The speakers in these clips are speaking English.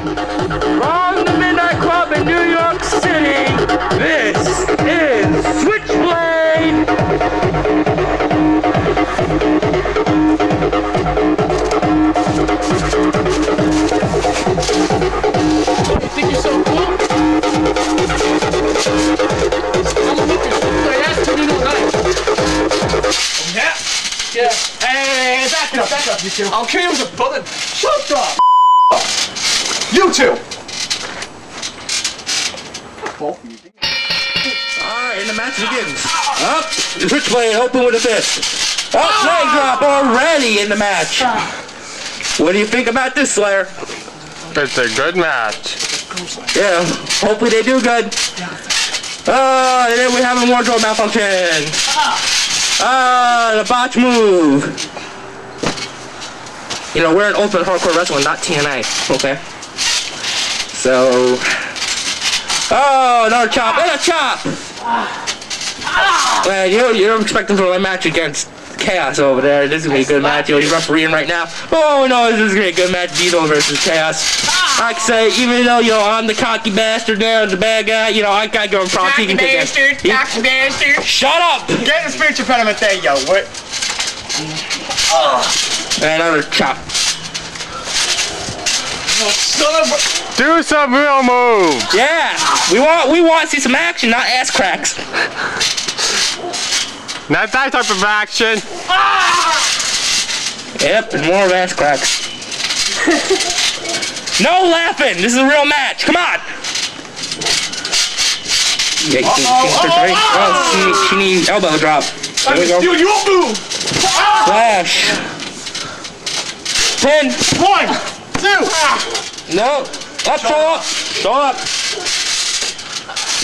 From the Midnight Club in New York City, this is Switchblade! You think you're so cool? I'm gonna look at you. That's to me, no knife. Yeah? Yeah. Hey, back up, you two. I'll kill you with a bullet. Shut up! You two! Alright, and the match begins. Up, Switchblade open with a fist. Up, leg drop already in the match. What do you think about this, Slayer? It's a good match. Yeah, hopefully they do good. And then we have a wardrobe malfunction. The botch move. You know, we're in Ultimate Hardcore Wrestling, not TNA, okay? So... Oh, another chop, and a chop! Man, you're expecting for a match against Chaos over there. This is gonna be a good match. He's refereeing right now. Oh no, this is gonna be a good match. Diesel versus Chaos. I can say, even though, you know, I'm the cocky bastard there, the bad guy, you know, I gotta go in front. Cocky bastard. Shut up! Get the speech impediment there, yo. What? And another chop. Do some real moves. Yeah, we want to see some action, not ass cracks. Not that type of action. Yep, and more of ass cracks. No laughing. This is a real match. Come on. Yeah, she needs elbow drop. There we go. Dude, you won't move. Flash. 10. 1, 2. No. Up, show up.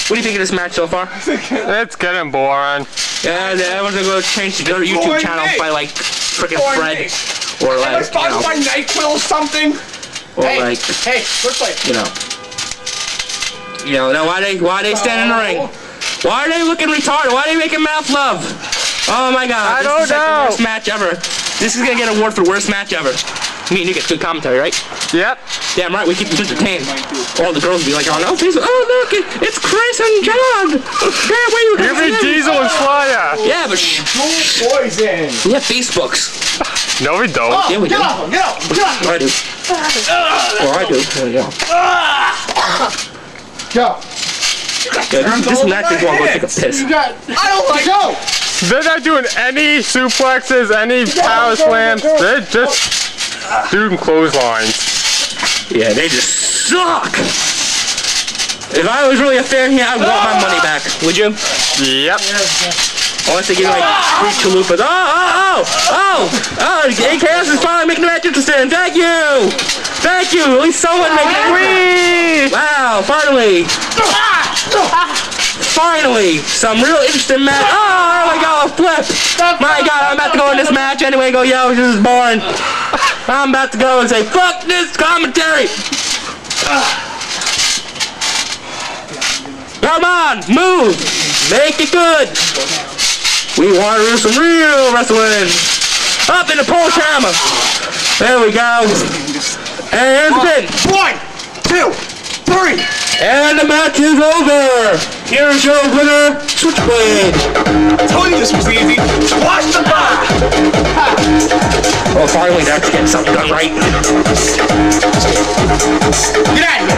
What do you think of this match so far? It's getting boring. Yeah, everyone's gonna go change their YouTube channel by like freaking Fred or like, you know, by NyQuil or something. or like, Hey, looks like you know, why they stand in the ring? Why are they looking retarded? Why are they making mouth love? Oh my God! I don't This is like know. the worst match ever. This is gonna get an award for worst match ever. Me and you get good commentary, right? Yep. Damn right, we keep them entertained. All the girls be like, oh no, Facebook, oh look, it's Chris and John. Damn, where you Give me Diesel and Spyder. Yeah, but poison. we have Facebooks. No, we don't. Yeah, we do. Get off him, get off him, get off him. I do. Or I do. Go. Yeah, this match is going to go take a piss. I don't like go. They're not doing any suplexes, any power slams. They're just doing clotheslines. Yeah, they just suck. If I was really a fan here, I'd want my money back. Would you? Yep. Unless they give like free chalupas. AKS is finally making the match interesting. Thank you. Thank you. At least someone making it. Wow, finally. Finally, some real interesting match. Oh my God, a flip. My God, I'm about to go in this match anyway. Go, yo, this is boring. I'm about to go and say, fuck this commentary. Come on, move. Make it good. We want to do some real wrestling. Up in the Polish hammer. There we go. And here's the pin. 1, 2, 3. And the match is over. Here's your winner, Switchblade. I told you this was easy. Watch the bar. Well, finally, that's getting something done right. Get out of here.